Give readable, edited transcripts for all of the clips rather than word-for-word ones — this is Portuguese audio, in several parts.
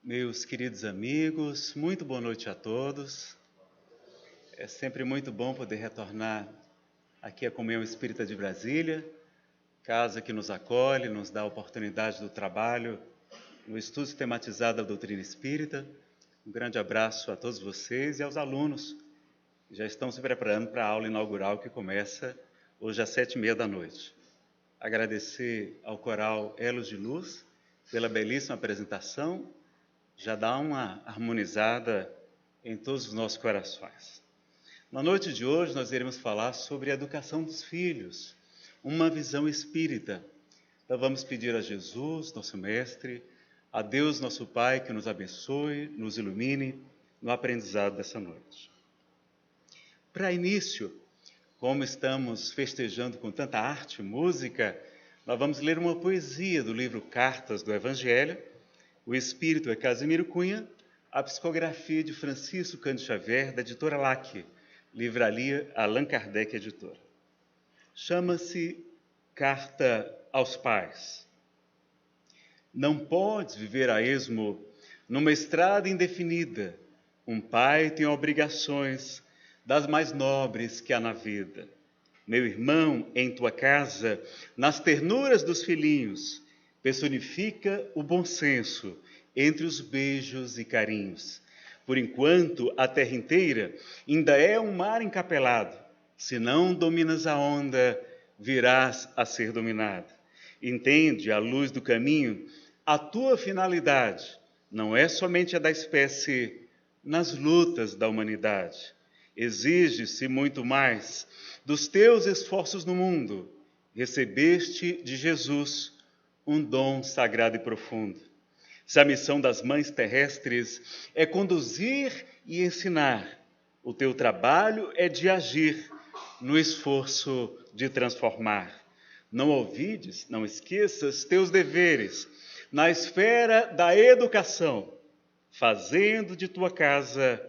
Meus queridos amigos, muito boa noite a todos. É sempre muito bom poder retornar aqui à Comunhão Espírita de Brasília, casa que nos acolhe, nos dá a oportunidade do trabalho no estudo sistematizado da doutrina espírita. Um grande abraço a todos vocês e aos alunos que já estão se preparando para a aula inaugural que começa hoje às 7h30 da noite. Agradecer ao coral Elos de Luz pela belíssima apresentação. Já dá uma harmonizada em todos os nossos corações. Na noite de hoje, nós iremos falar sobre a educação dos filhos, uma visão espírita. Então, vamos pedir a Jesus, nosso Mestre, a Deus, nosso Pai, que nos abençoe, nos ilumine no aprendizado dessa noite. Para início, como estamos festejando com tanta arte e música, nós vamos ler uma poesia do livro Cartas do Evangelho. O espírito é Casimiro Cunha, a psicografia de Francisco Cândido Xavier, da editora LAC, livraria Allan Kardec Editora. Chama-se Carta aos Pais. Não podes viver a esmo numa estrada indefinida. Um pai tem obrigações das mais nobres que há na vida. Meu irmão, em tua casa, nas ternuras dos filhinhos, personifica o bom senso entre os beijos e carinhos. Por enquanto, a terra inteira ainda é um mar encapelado. Se não dominas a onda, virás a ser dominado. Entende, à luz do caminho, a tua finalidade não é somente a da espécie nas lutas da humanidade. Exige-se muito mais dos teus esforços no mundo. Recebeste de Jesus um dom sagrado e profundo. Se a missão das mães terrestres é conduzir e ensinar, o teu trabalho é de agir no esforço de transformar. Não olvides, não esqueças teus deveres na esfera da educação, fazendo de tua casa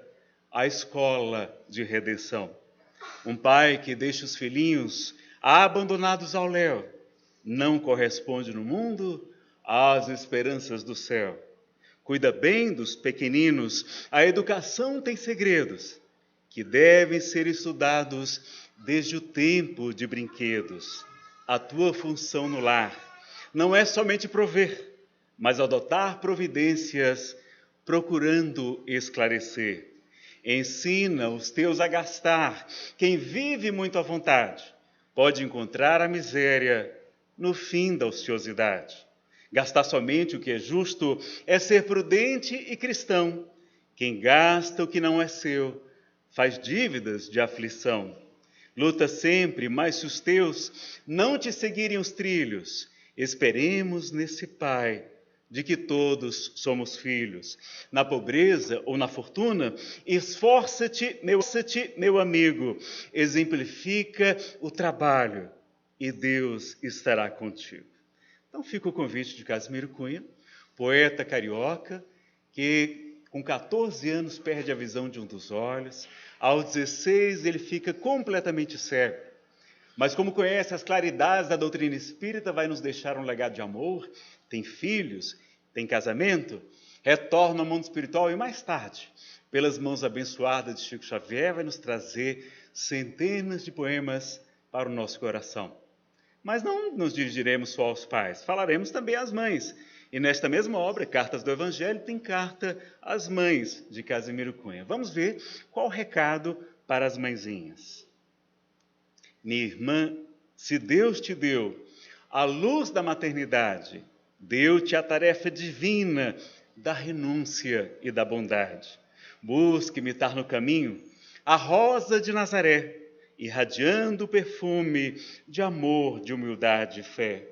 a escola de redenção. Um pai que deixa os filhinhos abandonados ao léu não corresponde no mundo às esperanças do céu. Cuida bem dos pequeninos, a educação tem segredos que devem ser estudados desde o tempo de brinquedos. A tua função no lar não é somente prover, mas adotar providências procurando esclarecer. Ensina os teus a gastar. Quem vive muito à vontade pode encontrar a miséria no fim da ociosidade. Gastar somente o que é justo é ser prudente e cristão. Quem gasta o que não é seu faz dívidas de aflição. Luta sempre, mas se os teus não te seguirem os trilhos, esperemos nesse Pai, de que todos somos filhos. Na pobreza ou na fortuna, esforça-te, meu amigo, exemplifica o trabalho e Deus estará contigo. Então fica o convite de Casimiro Cunha, poeta carioca, que com 14 anos perde a visão de um dos olhos, aos 16 ele fica completamente cego. Mas como conhece as claridades da doutrina espírita, vai nos deixar um legado de amor, tem filhos, tem casamento, retorna ao mundo espiritual e mais tarde, pelas mãos abençoadas de Chico Xavier, vai nos trazer centenas de poemas para o nosso coração. Mas não nos dirigiremos só aos pais, falaremos também às mães. E nesta mesma obra, Cartas do Evangelho, tem carta às mães de Casimiro Cunha. Vamos ver qual o recado para as mãezinhas. Minha irmã, se Deus te deu a luz da maternidade, deu-te a tarefa divina da renúncia e da bondade. Busque imitar no caminho a rosa de Nazaré, irradiando o perfume de amor, de humildade e fé.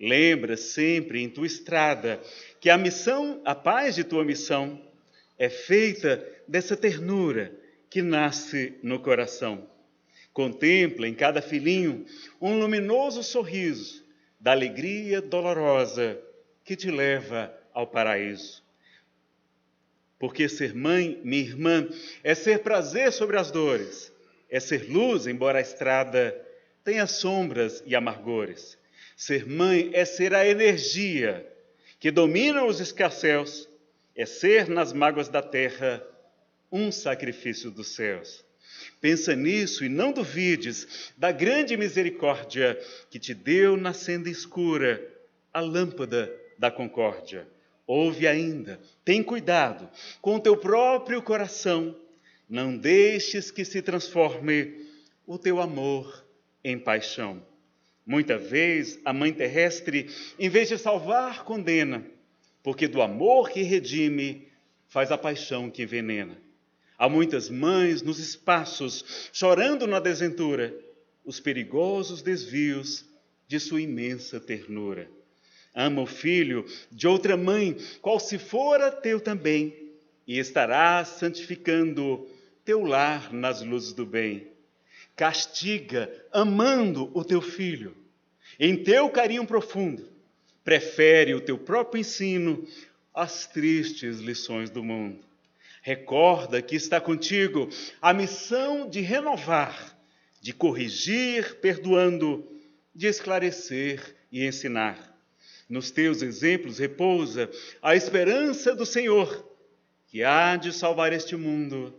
Lembra sempre em tua estrada que a paz de tua missão, é feita dessa ternura que nasce no coração. Contempla em cada filhinho um luminoso sorriso da alegria dolorosa que te leva ao paraíso. Porque ser mãe, minha irmã, é ser prazer sobre as dores, é ser luz, embora a estrada tenha sombras e amargores. Ser mãe é ser a energia que domina os escarcéus é ser nas mágoas da terra um sacrifício dos céus. Pensa nisso e não duvides da grande misericórdia que te deu na senda escura a lâmpada da concórdia. Ouve ainda, tem cuidado com o teu próprio coração, não deixes que se transforme o teu amor em paixão. Muita vez a mãe terrestre, em vez de salvar, condena, porque do amor que redime faz a paixão que envenena. Há muitas mães nos espaços, chorando na desventura, os perigosos desvios de sua imensa ternura. Ama o filho de outra mãe, qual se fora teu também, e estarás santificando teu lar nas luzes do bem. Castiga, amando o teu filho, em teu carinho profundo, prefere o teu próprio ensino às tristes lições do mundo. Recorda que está contigo a missão de renovar, de corrigir, perdoando, de esclarecer e ensinar. Nos teus exemplos repousa a esperança do Senhor, que há de salvar este mundo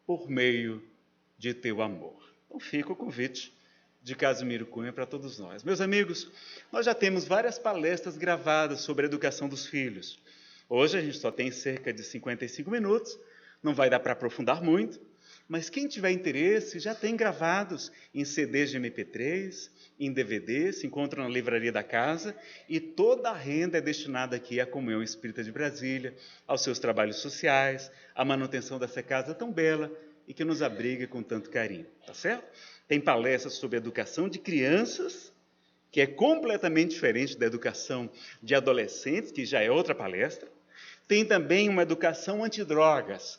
por meio de teu amor. Então fica o convite de Casimiro Cunha para todos nós. Meus amigos, nós já temos várias palestras gravadas sobre a educação dos filhos. Hoje a gente só tem cerca de 55 minutos, não vai dar para aprofundar muito, mas quem tiver interesse já tem gravados em CDs de MP3, em DVD, se encontra na livraria da casa, e toda a renda é destinada aqui à Comunhão Espírita de Brasília, aos seus trabalhos sociais, à manutenção dessa casa tão bela e que nos abriga com tanto carinho, tá certo? Tem palestras sobre educação de crianças, que é completamente diferente da educação de adolescentes, que já é outra palestra. Tem também uma educação antidrogas,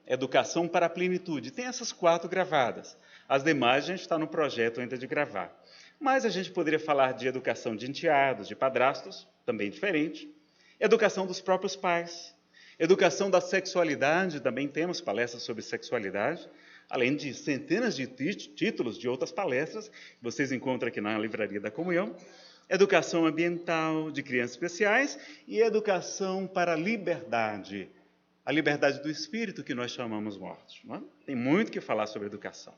educação para a plenitude. Tem essas 4 gravadas. As demais a gente está no projeto ainda de gravar. Mas a gente poderia falar de educação de enteados, de padrastos, também diferente. Educação dos próprios pais. Educação da sexualidade, também temos palestras sobre sexualidade, além de centenas de títulos de outras palestras que vocês encontram aqui na Livraria da Comunhão. Educação ambiental, de crianças especiais, e educação para a liberdade do espírito, que nós chamamos morte. Não é? Tem muito que falar sobre educação.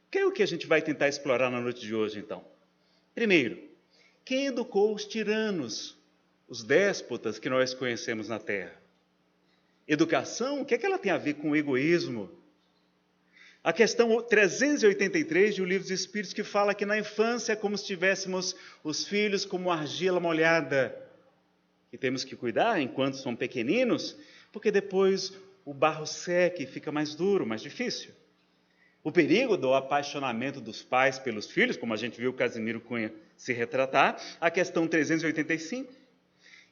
O que é o que a gente vai tentar explorar na noite de hoje, então? Primeiro, quem educou os tiranos, os déspotas que nós conhecemos na Terra? Educação, o que é que ela tem a ver com o egoísmo? A questão 383 do Livro dos Espíritos, que fala que na infância é como se tivéssemos os filhos como argila molhada, que temos que cuidar enquanto são pequeninos, porque depois o barro seca e fica mais duro, mais difícil. O perigo do apaixonamento dos pais pelos filhos, como a gente viu o Casimiro Cunha se retratar, a questão 385.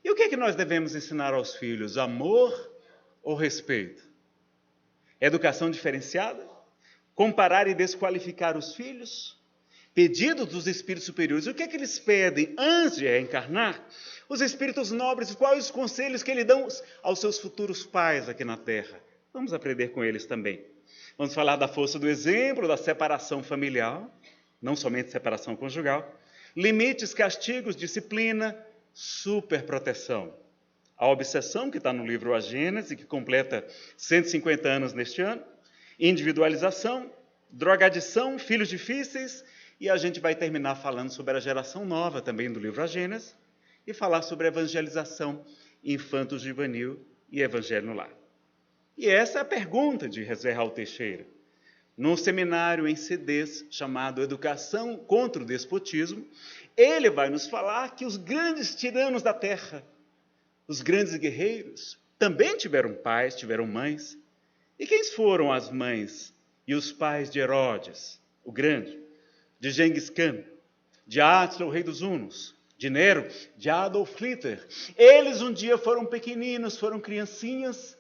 E o que é que nós devemos ensinar aos filhos? Amor ou respeito? Educação diferenciada? Comparar e desqualificar os filhos? Pedido dos espíritos superiores, o que é que eles pedem antes de reencarnar? Os espíritos nobres, quais os conselhos que eles dão aos seus futuros pais aqui na Terra? Vamos aprender com eles também. Vamos falar da força do exemplo, da separação familiar, não somente separação conjugal, limites, castigos, disciplina, superproteção. A obsessão, que está no livro A Gênese, que completa 150 anos neste ano, individualização, drogadição, filhos difíceis, e a gente vai terminar falando sobre a geração nova também do livro A Gênese, e falar sobre a evangelização infanto-juvenil e evangelho no lar. E essa é a pergunta de José Raul Teixeira. Num seminário em CDs chamado Educação contra o Despotismo, ele vai nos falar que os grandes tiranos da terra, os grandes guerreiros, também tiveram pais, tiveram mães. E quem foram as mães e os pais de Herodes, o Grande, de Gengis Khan, de Átila, o rei dos Hunos, de Nero, de Adolf Hitler? Eles um dia foram pequeninos, foram criancinhas.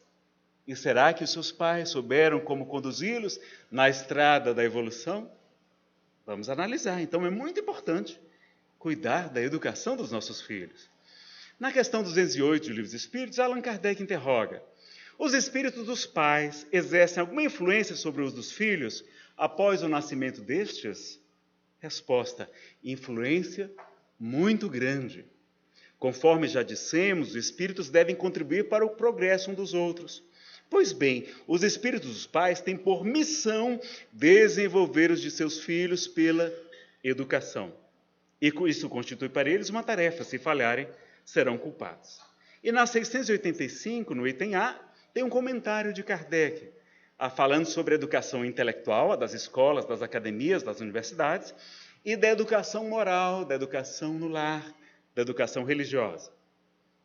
E será que os seus pais souberam como conduzi-los na estrada da evolução? Vamos analisar. Então é muito importante cuidar da educação dos nossos filhos. Na questão 208 do Livro dos Espíritos, Allan Kardec interroga: os espíritos dos pais exercem alguma influência sobre os dos filhos após o nascimento destes? Resposta: influência muito grande. Conforme já dissemos, os espíritos devem contribuir para o progresso uns dos outros. Pois bem, os espíritos dos pais têm por missão desenvolver os de seus filhos pela educação. E isso constitui para eles uma tarefa. Se falharem, serão culpados. E na 685, no item A, tem um comentário de Kardec, falando sobre a educação intelectual, a das escolas, das academias, das universidades, e da educação moral, da educação no lar, da educação religiosa.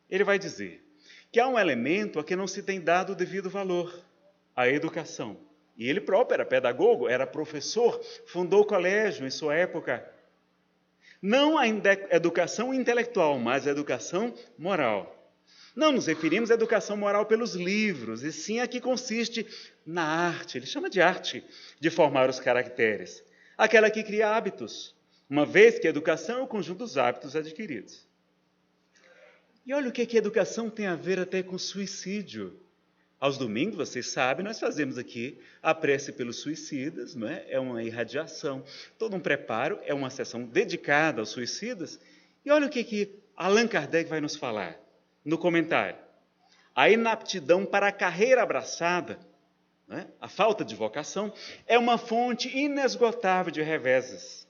Ele vai dizer que há um elemento a que não se tem dado o devido valor, a educação. E ele próprio era pedagogo, era professor, fundou o colégio em sua época. Não a educação intelectual, mas a educação moral. Não nos referimos à educação moral pelos livros, e sim a que consiste na arte, ele chama de arte, de formar os caracteres. Aquela que cria hábitos, uma vez que a educação é o conjunto dos hábitos adquiridos. E olha o que a educação tem a ver até com suicídio. Aos domingos, vocês sabem, nós fazemos aqui a prece pelos suicidas, não é? É uma irradiação, todo um preparo, é uma sessão dedicada aos suicidas. E olha o que Allan Kardec vai nos falar no comentário. A inaptidão para a carreira abraçada, né? A falta de vocação, é uma fonte inesgotável de reveses.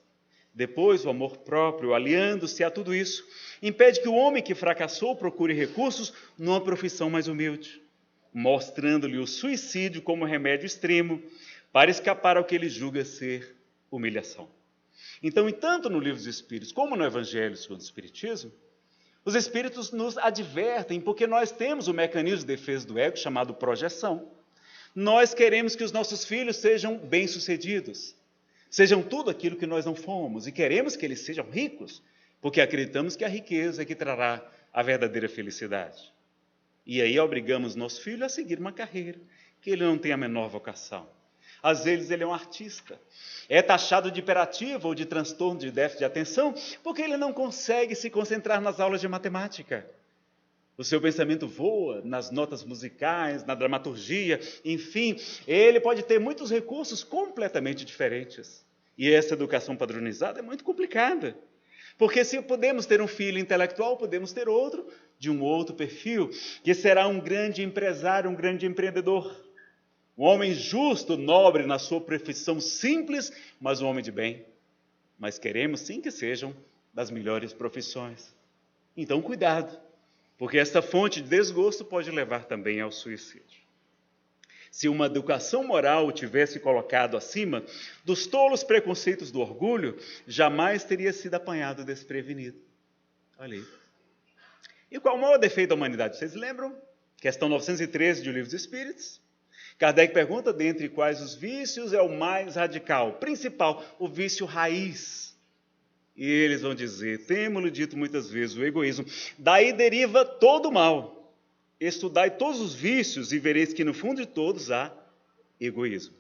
Depois, o amor próprio, aliando-se a tudo isso, impede que o homem que fracassou procure recursos numa profissão mais humilde, mostrando-lhe o suicídio como remédio extremo para escapar ao que ele julga ser humilhação. Então, tanto no Livro dos Espíritos como no Evangelho segundo o Espiritismo, os Espíritos nos advertem porque nós temos o mecanismo de defesa do ego chamado projeção. Nós queremos que os nossos filhos sejam bem-sucedidos, sejam tudo aquilo que nós não fomos, e queremos que eles sejam ricos, porque acreditamos que a riqueza é que trará a verdadeira felicidade. E aí obrigamos nosso filho a seguir uma carreira que ele não tem a menor vocação. Às vezes ele é um artista, é taxado de hiperativo ou de transtorno de déficit de atenção, porque ele não consegue se concentrar nas aulas de matemática. O seu pensamento voa nas notas musicais, na dramaturgia, enfim, ele pode ter muitos recursos completamente diferentes. E essa educação padronizada é muito complicada. Porque se podemos ter um filho intelectual, podemos ter outro de um outro perfil, que será um grande empresário, um grande empreendedor. Um homem justo, nobre na sua profissão simples, mas um homem de bem. Mas queremos sim que sejam das melhores profissões. Então, cuidado, porque essa fonte de desgosto pode levar também ao suicídio. Se uma educação moral tivesse colocado acima dos tolos preconceitos do orgulho, jamais teria sido apanhado desprevenido. Olha aí. E qual o maior defeito da humanidade? Vocês lembram? Questão 913 de O Livro dos Espíritos. Kardec pergunta, dentre quais os vícios é o mais radical, principal, o vício raiz. E eles vão dizer, temos-lhe dito muitas vezes, o egoísmo. Daí deriva todo o mal. Estudai todos os vícios e vereis que no fundo de todos há egoísmo.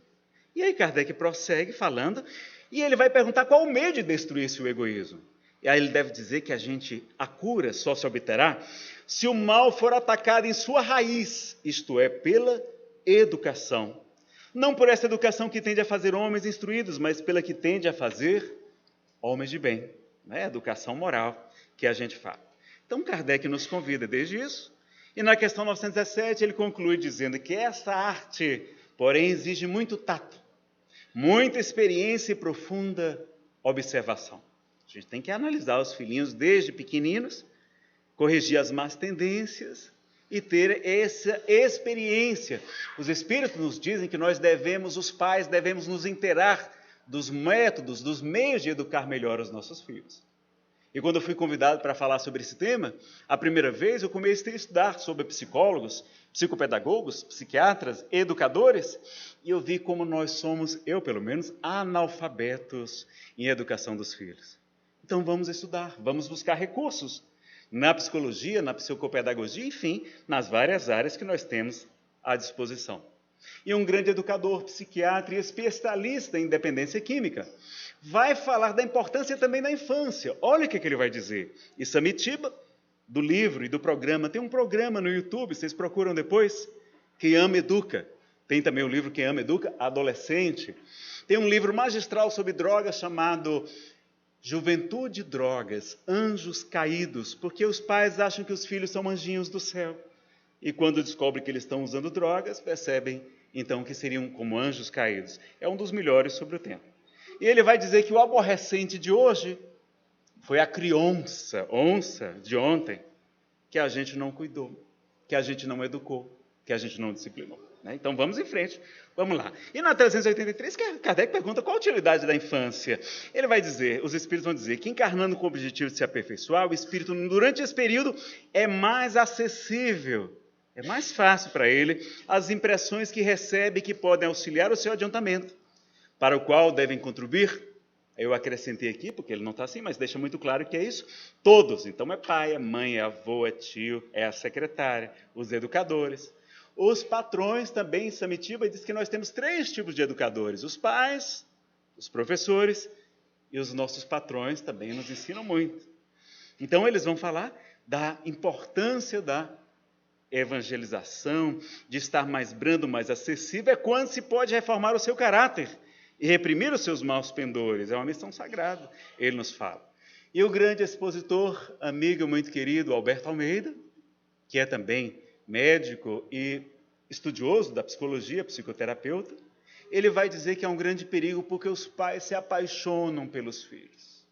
E aí Kardec prossegue falando, e ele vai perguntar qual o meio de destruir esse egoísmo. E aí ele deve dizer que a cura só se obterá se o mal for atacado em sua raiz, isto é, pela educação. Não por essa educação que tende a fazer homens instruídos, mas pela que tende a fazer homens de bem. É a educação moral que a gente fala. Então Kardec nos convida desde isso. E na questão 917 ele conclui dizendo que essa arte, porém, exige muito tato, muita experiência e profunda observação. A gente tem que analisar os filhinhos desde pequeninos, corrigir as más tendências e ter essa experiência. Os Espíritos nos dizem que os pais devemos nos inteirar dos métodos, dos meios de educar melhor os nossos filhos. E quando eu fui convidado para falar sobre esse tema, a primeira vez eu comecei a estudar sobre psicólogos, psicopedagogos, psiquiatras, educadores, e eu vi como nós somos, eu pelo menos, analfabetos em educação dos filhos. Então vamos estudar, vamos buscar recursos na psicologia, na psicopedagogia, enfim, nas várias áreas que nós temos à disposição. E um grande educador, psiquiatra e especialista em dependência química vai falar da importância também da infância. Olha o que ele vai dizer. E Samitiba, do livro e do programa, tem um programa no YouTube, vocês procuram depois, Quem Ama Educa. Tem também o livro Quem Ama Educa, Adolescente. Tem um livro magistral sobre drogas chamado juventude, drogas, anjos caídos, porque os pais acham que os filhos são anjinhos do céu. E quando descobrem que eles estão usando drogas, percebem então que seriam como anjos caídos. É um dos melhores sobre o tempo. E ele vai dizer que o aborrecente de hoje foi a criança, onça de ontem, que a gente não cuidou, que a gente não educou, que a gente não disciplinou. Então vamos em frente, vamos lá. E na 383, Kardec pergunta qual a utilidade da infância. Ele vai dizer, os espíritos vão dizer que encarnando com o objetivo de se aperfeiçoar, o espírito durante esse período é mais acessível, é mais fácil para ele as impressões que recebe que podem auxiliar o seu adiantamento, para o qual devem contribuir. Eu acrescentei aqui, porque ele não está assim, mas deixa muito claro que é isso. Todos, então é pai, é mãe, é avô, é tio, é a secretária, os educadores. Os patrões também, em Samitiba, diz que nós temos 3 tipos de educadores. Os pais, os professores e os nossos patrões também nos ensinam muito. Então eles vão falar da importância da evangelização, de estar mais brando, mais acessível, é quando se pode reformar o seu caráter e reprimir os seus maus pendores. É uma missão sagrada, ele nos fala. E o grande expositor, amigo muito querido, Alberto Almeida, que é também médico e estudioso da psicologia, psicoterapeuta, ele vai dizer que é um grande perigo porque os pais se apaixonam pelos filhos.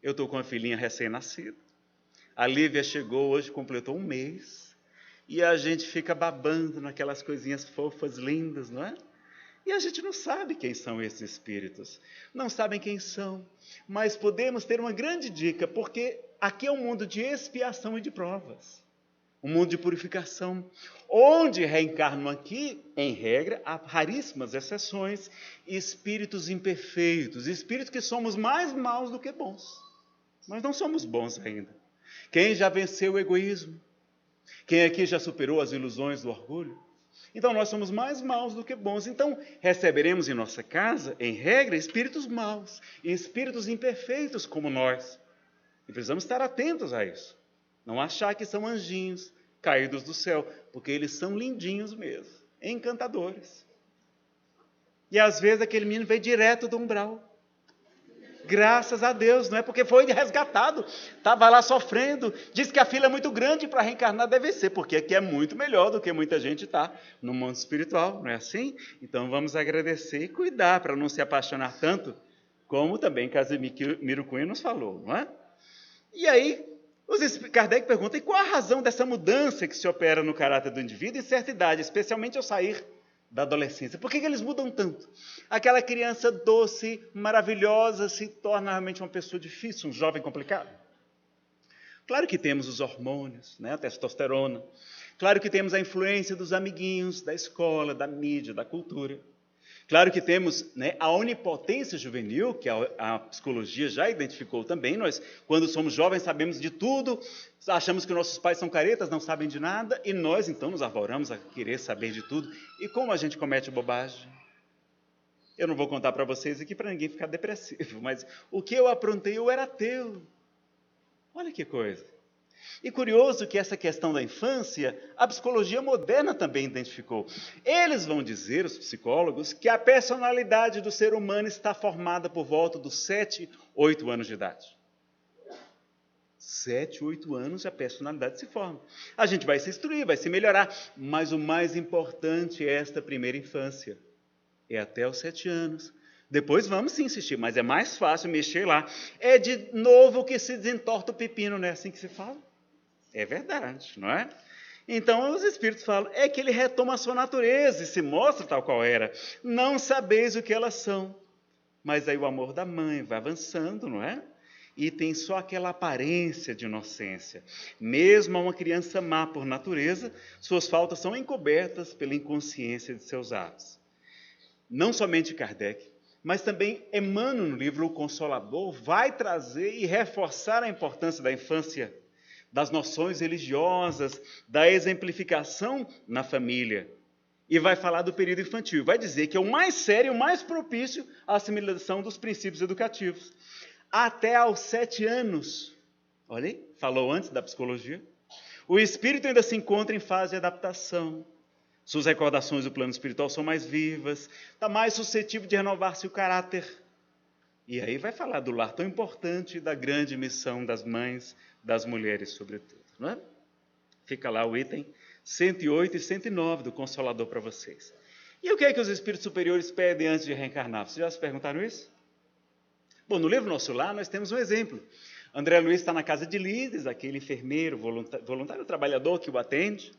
Eu estou com uma filhinha recém-nascida, a Lívia chegou hoje, completou 1 mês, e a gente fica babando naquelas coisinhas fofas, lindas, não é? E a gente não sabe quem são esses espíritos, não sabem quem são, mas podemos ter uma grande dica, porque aqui é um mundo de expiação e de provas. Um mundo de purificação, onde reencarnam aqui, em regra, há raríssimas exceções, espíritos imperfeitos, espíritos que somos mais maus do que bons. Nós não somos bons ainda. Quem já venceu o egoísmo? Quem aqui já superou as ilusões do orgulho? Então nós somos mais maus do que bons. Então receberemos em nossa casa, em regra, espíritos maus, e espíritos imperfeitos como nós. E precisamos estar atentos a isso. Não achar que são anjinhos caídos do céu, porque eles são lindinhos mesmo, encantadores. E às vezes aquele menino veio direto do umbral. Graças a Deus, não é porque foi resgatado, estava lá sofrendo, diz que a fila é muito grande para reencarnar, deve ser, porque aqui é muito melhor do que muita gente está no mundo espiritual, não é assim? Então vamos agradecer e cuidar para não se apaixonar tanto, como também Casimiro Cunha nos falou, não é? E aí, Kardec pergunta, e qual a razão dessa mudança que se opera no caráter do indivíduo em certa idade, especialmente ao sair da adolescência? Por que eles mudam tanto? Aquela criança doce, maravilhosa, se torna realmente uma pessoa difícil, um jovem complicado? Claro que temos os hormônios, né, a testosterona. Claro que temos a influência dos amiguinhos, da escola, da mídia, da cultura. Claro que temos, né, a onipotência juvenil, que a psicologia já identificou também. Nós, quando somos jovens, sabemos de tudo, achamos que nossos pais são caretas, não sabem de nada, e nós, então, nos arvoramos a querer saber de tudo. E como a gente comete bobagem? Eu não vou contar para vocês aqui para ninguém ficar depressivo, mas o que eu aprontei, eu era teu. Olha que coisa. E curioso que essa questão da infância, a psicologia moderna também identificou. Eles vão dizer, os psicólogos, que a personalidade do ser humano está formada por volta dos 7, 8 anos de idade. 7, 8 anos a personalidade se forma. A gente vai se instruir, vai se melhorar, mas o mais importante é esta primeira infância. É até os 7 anos. Depois vamos sim insistir, mas é mais fácil mexer lá. É de novo que se desentorta o pepino, não é assim que se fala? É verdade, não é? Então os espíritos falam, é que ele retoma a sua natureza e se mostra tal qual era. Não sabeis o que elas são. Mas aí o amor da mãe vai avançando, não é? E tem só aquela aparência de inocência. Mesmo a uma criança má por natureza, suas faltas são encobertas pela inconsciência de seus atos. Não somente Kardec, mas também Emmanuel, no livro O Consolador, vai trazer e reforçar a importância da infância, das noções religiosas, da exemplificação na família. E vai falar do período infantil. Vai dizer que é o mais sério, o mais propício à assimilação dos princípios educativos. Até aos 7 anos, olha aí, falou antes da psicologia, o espírito ainda se encontra em fase de adaptação. Suas recordações do plano espiritual são mais vivas, está mais suscetível de renovar-se o caráter. E aí vai falar do lar tão importante e da grande missão das mães, das mulheres, sobretudo. Não é? Fica lá o item 108 e 109 do Consolador para vocês. E o que é que os espíritos superiores pedem antes de reencarnar? Vocês já se perguntaram isso? Bom, no livro Nosso Lar nós temos um exemplo. André Luiz está na casa de Lides, aquele enfermeiro, voluntário trabalhador que o atende.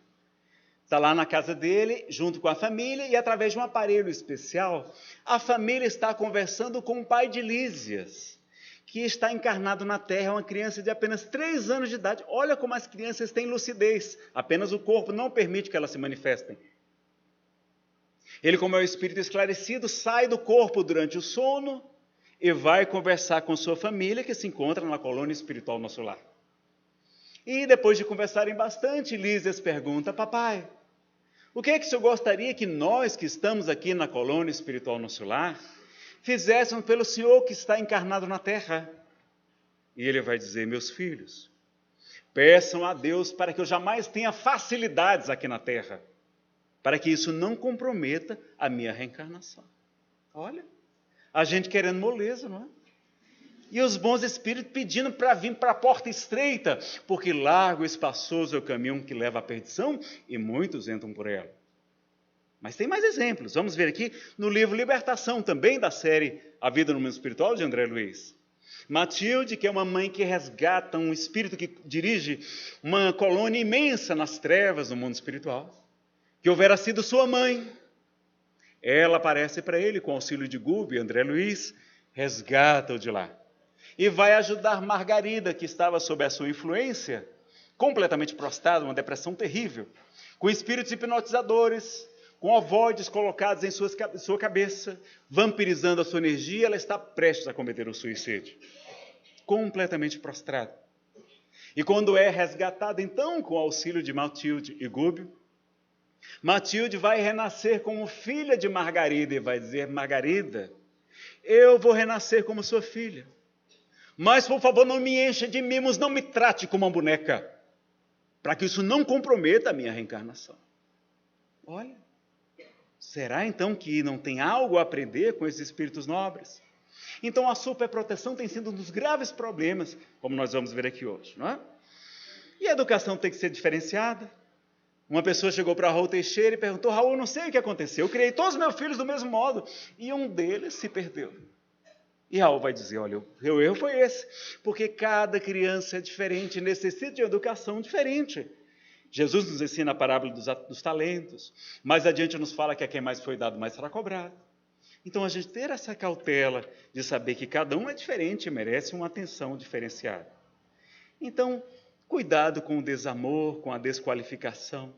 Está lá na casa dele, junto com a família, e através de um aparelho especial, a família está conversando com o pai de Lísias, que está encarnado na Terra, uma criança de apenas 3 anos de idade. Olha como as crianças têm lucidez, apenas o corpo não permite que elas se manifestem. Ele, como é o espírito esclarecido, sai do corpo durante o sono e vai conversar com sua família, que se encontra na colônia espiritual Nosso Lar. E depois de conversarem bastante, Lísias pergunta: papai, o que é que o senhor gostaria que nós, que estamos aqui na colônia espiritual Nosso Lar, fizéssemos pelo senhor que está encarnado na Terra? E ele vai dizer: meus filhos, peçam a Deus para que eu jamais tenha facilidades aqui na Terra, para que isso não comprometa a minha reencarnação. Olha, a gente querendo moleza, não é? E os bons espíritos pedindo para vir para a porta estreita, porque largo e espaçoso é o caminho que leva à perdição e muitos entram por ela. Mas tem mais exemplos. Vamos ver aqui no livro Libertação, também da série A Vida no Mundo Espiritual, de André Luiz. Matilde, que é uma mãe que resgata um espírito que dirige uma colônia imensa nas trevas do mundo espiritual, que houvera sido sua mãe. Ela aparece para ele com auxílio de Gubi, André Luiz, resgata-o de lá. E vai ajudar Margarida, que estava sob a sua influência, completamente prostrada, uma depressão terrível, com espíritos hipnotizadores, com ovoides colocados em sua cabeça, vampirizando a sua energia, ela está prestes a cometer o suicídio. Completamente prostrada. E quando é resgatada, então, com o auxílio de Matilde e Gúbio, Matilde vai renascer como filha de Margarida e vai dizer: Margarida, eu vou renascer como sua filha. Mas, por favor, não me encha de mimos, não me trate como uma boneca, para que isso não comprometa a minha reencarnação. Olha, será então que não tem algo a aprender com esses espíritos nobres? Então a superproteção tem sido um dos graves problemas, como nós vamos ver aqui hoje, não é? E a educação tem que ser diferenciada. Uma pessoa chegou para Raul Teixeira e perguntou: Raul, não sei o que aconteceu, eu criei todos os meus filhos do mesmo modo, e um deles se perdeu. E Raul vai dizer: olha, o meu erro foi esse, porque cada criança é diferente, necessita de uma educação diferente. Jesus nos ensina a parábola dos talentos, mais adiante nos fala que a quem mais foi dado, mais será cobrado. Então a gente ter essa cautela de saber que cada um é diferente e merece uma atenção diferenciada. Então, cuidado com o desamor, com a desqualificação.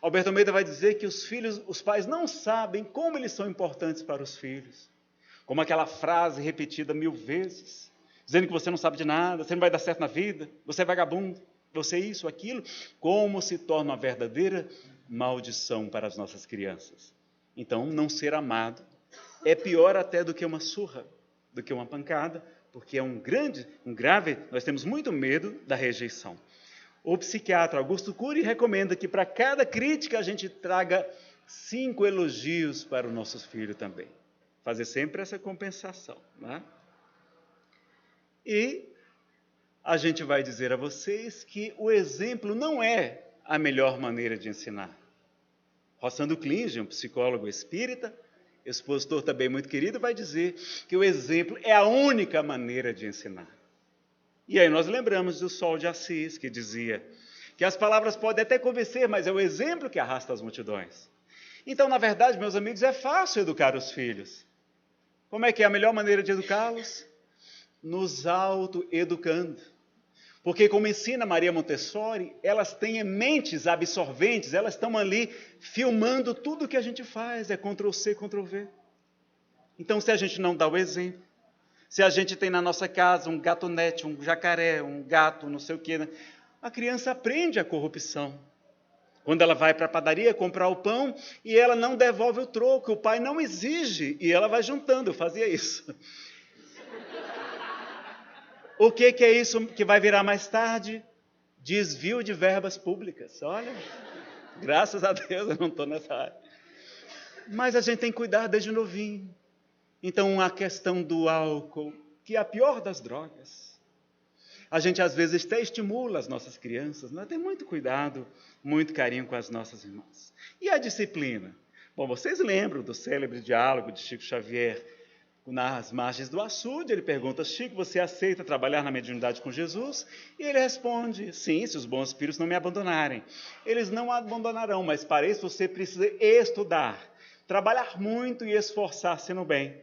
Alberto Almeida vai dizer que os pais não sabem como eles são importantes para os filhos. Como aquela frase repetida 1000 vezes, dizendo que você não sabe de nada, você não vai dar certo na vida, você é vagabundo, você é isso, aquilo, como se torna uma verdadeira maldição para as nossas crianças. Então, não ser amado é pior até do que uma surra, do que uma pancada, porque é um grave, nós temos muito medo da rejeição. O psiquiatra Augusto Cury recomenda que para cada crítica a gente traga 5 elogios para o nosso filho também. Fazer sempre essa compensação, né? E a gente vai dizer a vocês que o exemplo não é a melhor maneira de ensinar. Rossando Klinge, um psicólogo espírita, expositor também muito querido, vai dizer que o exemplo é a única maneira de ensinar. E aí nós lembramos do Sol de Assis, que dizia que as palavras podem até convencer, mas é o exemplo que arrasta as multidões. Então, na verdade, meus amigos, é fácil educar os filhos. Como é que é a melhor maneira de educá-los? Nos autoeducando. Porque, como ensina Maria Montessori, elas têm mentes absorventes, elas estão ali filmando tudo o que a gente faz, é Ctrl+C, Ctrl+V. Então, se a gente não dá o exemplo, se a gente tem na nossa casa um gatonete, um jacaré, um gato, não sei o quê, a criança aprende a corrupção. Quando ela vai para a padaria comprar o pão e ela não devolve o troco, o pai não exige e ela vai juntando, eu fazia isso. O que é isso que vai virar mais tarde? Desvio de verbas públicas. Olha, graças a Deus eu não estou nessa área. Mas a gente tem que cuidar desde novinho. Então, a questão do álcool, que é a pior das drogas. A gente, às vezes, até estimula as nossas crianças, né? Tem muito cuidado, muito carinho com as nossas irmãs. E a disciplina? Bom, vocês lembram do célebre diálogo de Chico Xavier nas margens do açude? Ele pergunta: Chico, você aceita trabalhar na mediunidade com Jesus? E ele responde: sim, se os bons espíritos não me abandonarem. Eles não abandonarão, mas para isso você precisa estudar, trabalhar muito e esforçar-se no bem.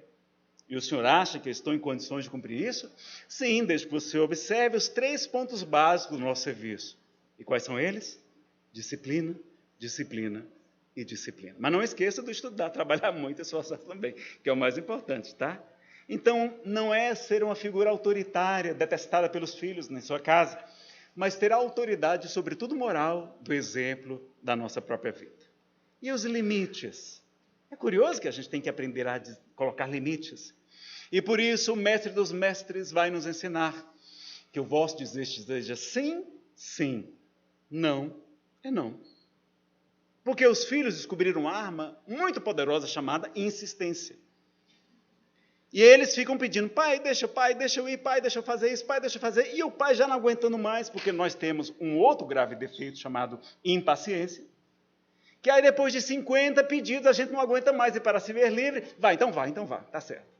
E o senhor acha que eu estou em condições de cumprir isso? Sim, desde que você observe os 3 pontos básicos do nosso serviço. E quais são eles? Disciplina, disciplina e disciplina. Mas não esqueça de estudar, trabalhar muito e esforçar também, que é o mais importante, tá? Então, não é ser uma figura autoritária, detestada pelos filhos em sua casa, mas ter a autoridade, sobretudo moral, do exemplo da nossa própria vida. E os limites? É curioso que a gente tem que aprender a colocar limites. E por isso o mestre dos mestres vai nos ensinar que o vosso dizer seja sim, sim, não é não. Porque os filhos descobriram uma arma muito poderosa chamada insistência. E eles ficam pedindo: pai, deixa eu ir, pai, deixa eu fazer isso, pai, deixa eu fazer. E o pai já não aguentando mais, porque nós temos um outro grave defeito chamado impaciência. Que aí depois de 50 pedidos a gente não aguenta mais, e para se ver livre, vai, então vá, tá certo.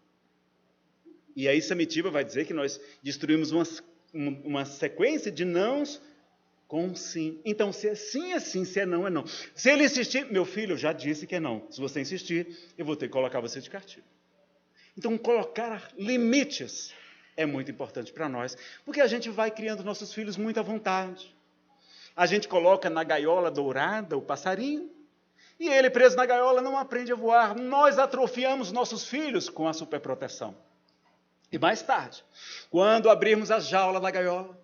E aí Samitiba vai dizer que nós destruímos uma sequência de nãos com sim. Então, se é sim, é sim, se é não, é não. Se ele insistir, meu filho, eu já disse que é não. Se você insistir, eu vou ter que colocar você de castigo. Então, colocar limites é muito importante para nós, porque a gente vai criando nossos filhos muito à vontade. A gente coloca na gaiola dourada o passarinho, e ele preso na gaiola não aprende a voar. Nós atrofiamos nossos filhos com a superproteção. E mais tarde, quando abrirmos a jaula da gaiola,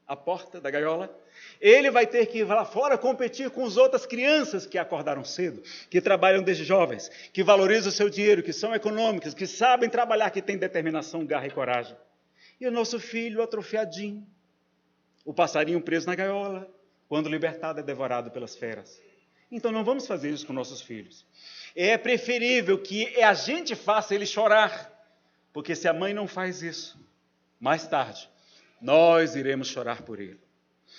a porta da gaiola, ele vai ter que ir lá fora competir com as outras crianças que acordaram cedo, que trabalham desde jovens, que valorizam o seu dinheiro, que são econômicas, que sabem trabalhar, que têm determinação, garra e coragem. E o nosso filho atrofiadinho, o passarinho preso na gaiola, quando libertado é devorado pelas feras. Então não vamos fazer isso com nossos filhos. É preferível que a gente faça ele chorar, porque se a mãe não faz isso, mais tarde, nós iremos chorar por ele.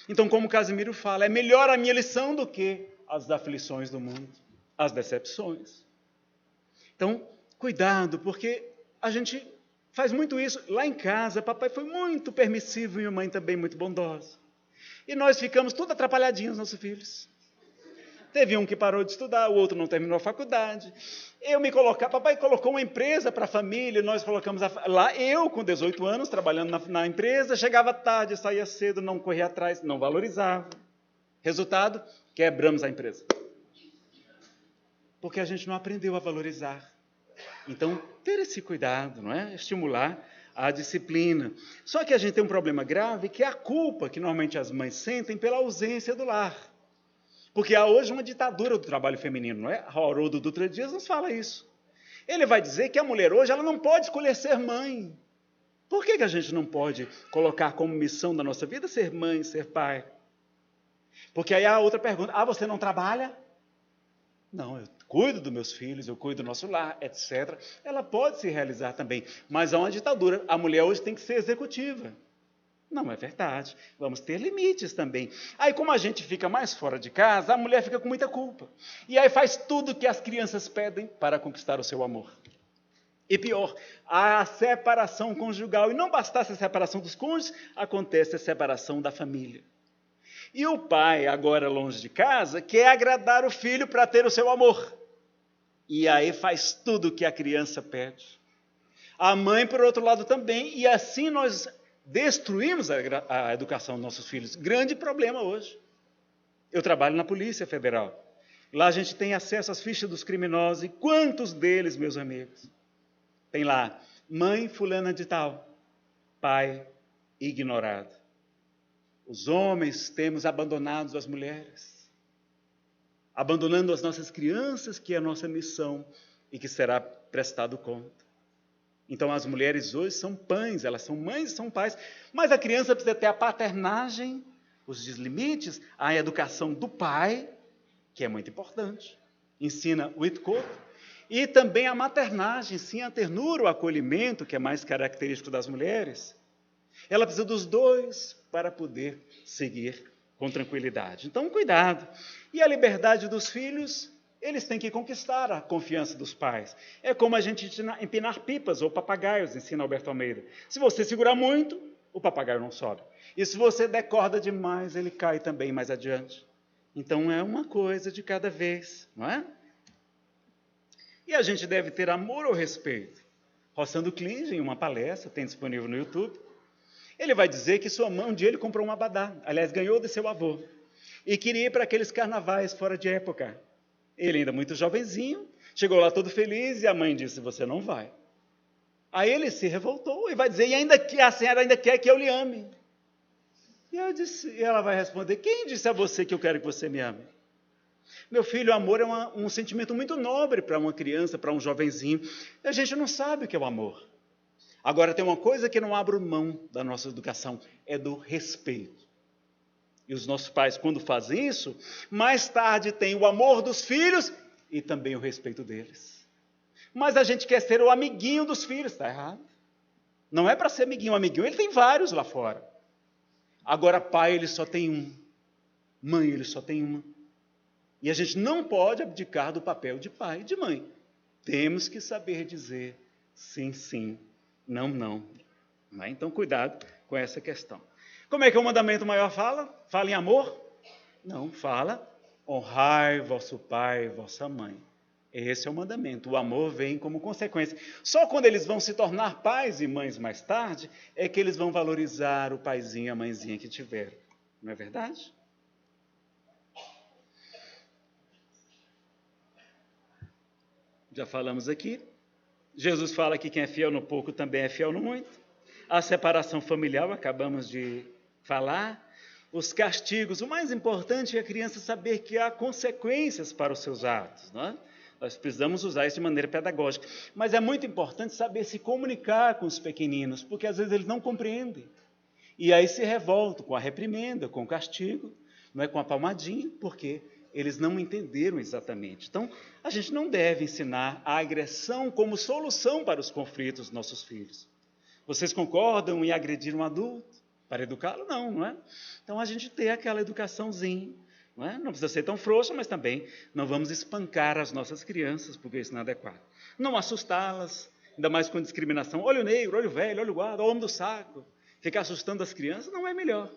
Então, como Casimiro fala, é melhor a minha lição do que as aflições do mundo, as decepções. Então, cuidado, porque a gente faz muito isso. Lá em casa, papai foi muito permissivo e a mãe também muito bondosa. E nós ficamos tudo atrapalhadinhos, nossos filhos. Teve um que parou de estudar, o outro não terminou a faculdade. Papai colocou uma empresa para a família, nós colocamos lá, eu com 18 anos, trabalhando na empresa, chegava tarde, saía cedo, não corria atrás, não valorizava. Resultado, quebramos a empresa. Porque a gente não aprendeu a valorizar. Então, ter esse cuidado, não é? Estimular a disciplina. Só que a gente tem um problema grave, que é a culpa que normalmente as mães sentem pela ausência do lar. Porque há hoje uma ditadura do trabalho feminino, não é? Haroldo Dutra Dias nos fala isso. Ele vai dizer que a mulher hoje ela não pode escolher ser mãe. Por que a gente não pode colocar como missão da nossa vida ser mãe, ser pai? Porque aí há outra pergunta: você não trabalha? Não, eu cuido dos meus filhos, eu cuido do nosso lar, etc. Ela pode se realizar também, mas há uma ditadura. A mulher hoje tem que ser executiva. Não é verdade. Vamos ter limites também. Aí, como a gente fica mais fora de casa, a mulher fica com muita culpa. E aí faz tudo o que as crianças pedem para conquistar o seu amor. E pior, a separação conjugal. E não bastasse a separação dos cônjuges, acontece a separação da família. E o pai, agora longe de casa, quer agradar o filho para ter o seu amor. E aí faz tudo o que a criança pede. A mãe, por outro lado, também. E assim nós destruímos a educação dos nossos filhos. Grande problema hoje. Eu trabalho na Polícia Federal. Lá a gente tem acesso às fichas dos criminosos. E quantos deles, meus amigos? Tem lá, mãe fulana de tal, pai ignorado. Os homens temos abandonado as mulheres. Abandonando as nossas crianças, que é a nossa missão e que será prestado conta. Então, as mulheres hoje são pães, elas são mães e são pais, mas a criança precisa ter a paternagem, os limites, a educação do pai, que é muito importante. Ensina Whitcourt. E também a maternagem, sim, a ternura, o acolhimento, que é mais característico das mulheres. Ela precisa dos dois para poder seguir com tranquilidade. Então, cuidado. E a liberdade dos filhos, eles têm que conquistar a confiança dos pais. É como a gente empinar pipas ou papagaios, ensina Alberto Almeida. Se você segurar muito, o papagaio não sobe. E se você der corda demais, ele cai também mais adiante. Então, é uma coisa de cada vez, não é? E a gente deve ter amor ou respeito. Rossando Klinge, em uma palestra, tem disponível no YouTube, ele vai dizer que sua mãe, um dia ele comprou um abadá, aliás, ganhou de seu avô, e queria ir para aqueles carnavais fora de época. Ele ainda muito jovenzinho, chegou lá todo feliz e a mãe disse, você não vai. Aí ele se revoltou e vai dizer, e a senhora ainda quer que eu lhe ame. E ela vai responder, quem disse a você que eu quero que você me ame? Meu filho, o amor é um sentimento muito nobre para uma criança, para um jovenzinho. E a gente não sabe o que é o amor. Agora, tem uma coisa que não abre mão da nossa educação, é do respeito. E os nossos pais, quando fazem isso, mais tarde têm o amor dos filhos e também o respeito deles. Mas a gente quer ser o amiguinho dos filhos, está errado. Não é para ser amiguinho, ele tem vários lá fora. Agora, pai, ele só tem um. Mãe, ele só tem uma. E a gente não pode abdicar do papel de pai e de mãe. Temos que saber dizer sim, sim, não, não. Então, cuidado com essa questão. Como é que o mandamento maior fala? Fala em amor? Não, fala honrai vosso pai e vossa mãe. Esse é o mandamento. O amor vem como consequência. Só quando eles vão se tornar pais e mães mais tarde, é que eles vão valorizar o paizinho e a mãezinha que tiveram. Não é verdade? Já falamos aqui. Jesus fala que quem é fiel no pouco também é fiel no muito. A separação familiar, acabamos de falar. Os castigos. O mais importante é a criança saber que há consequências para os seus atos. Não é? Nós precisamos usar isso de maneira pedagógica. Mas é muito importante saber se comunicar com os pequeninos, porque às vezes eles não compreendem. E aí se revoltam com a reprimenda, com o castigo, não é com a palmadinha, porque eles não entenderam exatamente. Então, a gente não deve ensinar a agressão como solução para os conflitos dos nossos filhos. Vocês concordam em agredir um adulto para educá-lo? Não, não é? Então, a gente tem aquela educaçãozinha. Não é? Não precisa ser tão frouxa, mas também não vamos espancar as nossas crianças, porque isso não é adequado. Não assustá-las, ainda mais com discriminação. Olho negro, olho velho, olho guarda, homem do saco. Ficar assustando as crianças não é melhor.